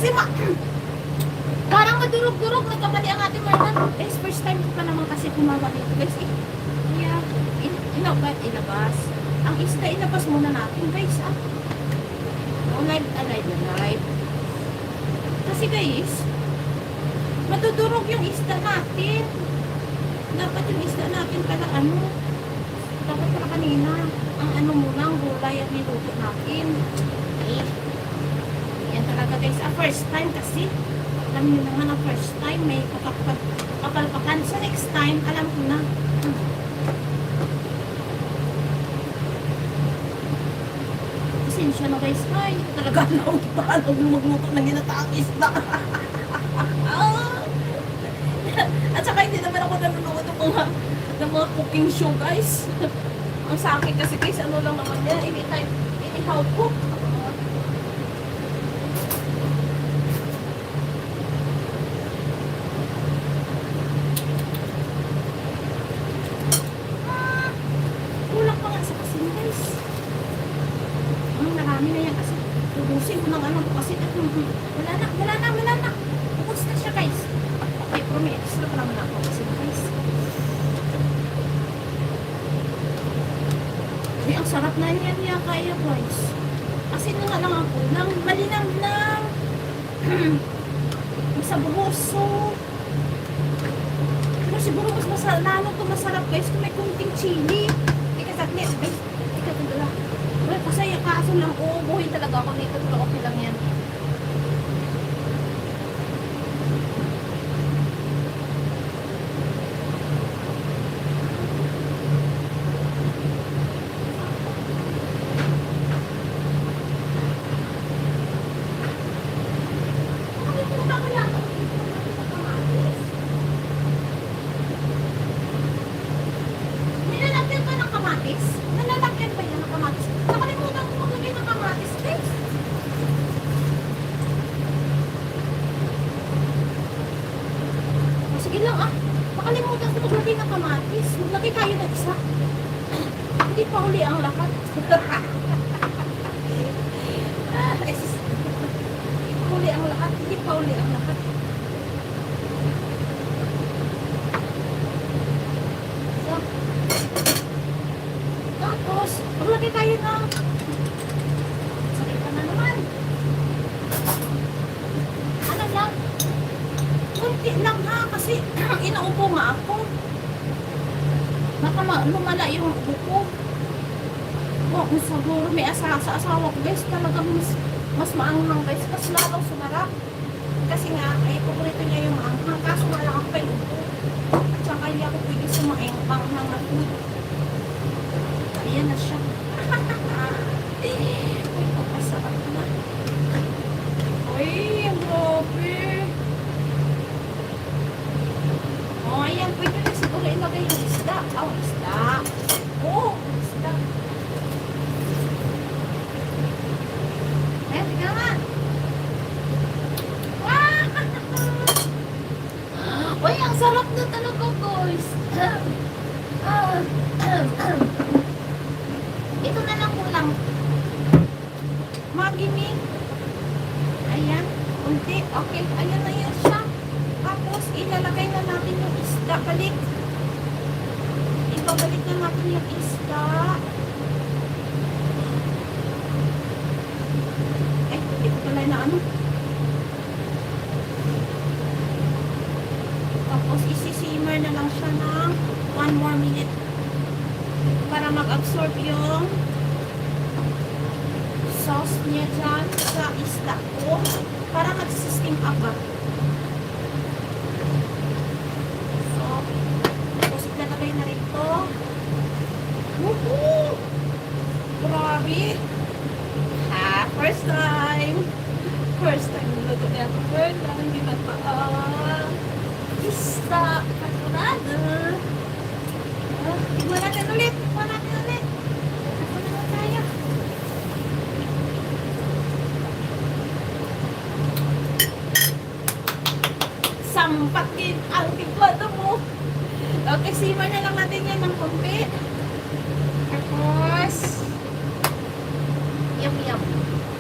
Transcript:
Kasi parang madurog-durog na kamali ang ating Marlon. Guys, first time ko pa naman kasi gumawa nito guys. Kaya, ilabas. Ang isda, ilabas muna natin guys. Live. Kasi guys, madudurog yung isda natin. Dapat yung isda natin pala dapat pala kanina ang muna, ang gulay at niluto natin. Okay. Yan talaga guys, first time kasi alam nyo naman ang first time may kapalpakan. So next time, alam ko na. Pasensya na guys, ay talaga paano magluto ng ginataang isda. At saka hindi naman ako nanonood ng mga cooking show guys. Ang sa akin kasi guys, ano lang naman yan, ini-how cook. Kulang pa nga sa kasin guys. Marami na yan kasi. Tubusin ko ng kasi wala na. Ubus na siya guys. Okay, pero may extra pa naman ako kasi guys. Ang sarap na yan niya kaya guys. Kasi nga lang ako nang malinang lang. Masabuhoso. Pero siguro mas lalo ito masarap guys kung may kunting chili. Ikasaklit guys. Ikatagala. Wala kasi yung kaso lang buhay talaga ako dito. Pero okay lang yan. Nalalagyan ba yan ng kamatis? Nakalimutan ko maglagay ng kamatis, guys. Sige lang nakalimutan ko maglagay ng kamatis. Maglagay tayo ng isa. Hindi pa huli ang lahat. Hindi pa huli ang lahat. Tapos, maglagay tayo ng sakit ka na naman. Ano lang? Kunti lang kasi inaupo nga ako. Baka lumala yung upo ko. Siguro may sa asawa ko guys, talagang mas maanghang guys. Mas lalong sumarap. Kasi nga, paborito niya yung maanghang. Kaso nga lang ako pa yung upo. At saka hindi ako pwede sumaing maanghang na food. Ayan na siya. Uy, papasarap na. Uy, ang grabe. Ayan, pwede na siguro ilagay yung isda. Isda. Isda. Ayan, tignan nga. Uy, ang sarap na talaga, guys. Ito na lang kulang. Maginig. Ayan. Unti. Okay. Ayan na yan siya. Tapos, ilalagay na natin yung isda. Balik. Ibabalik na natin yung isda. Ito pala na Tapos, isi-simmer na lang siya ng 1 more minute. Para mag-absorb yung sauce niya dyan sa isda ko. Para mag-steam up ba. So, tapos ilalagay na rin ito. Woohoo! Grabe! First time! First time niluluto niya ito. First time ginagpaan. Isda! Katurada! Tignan natin ulit. Ako na tayo. Sampakin ang tigwado mo. Okay, simmer na lang natin yan ng konti. Tapos,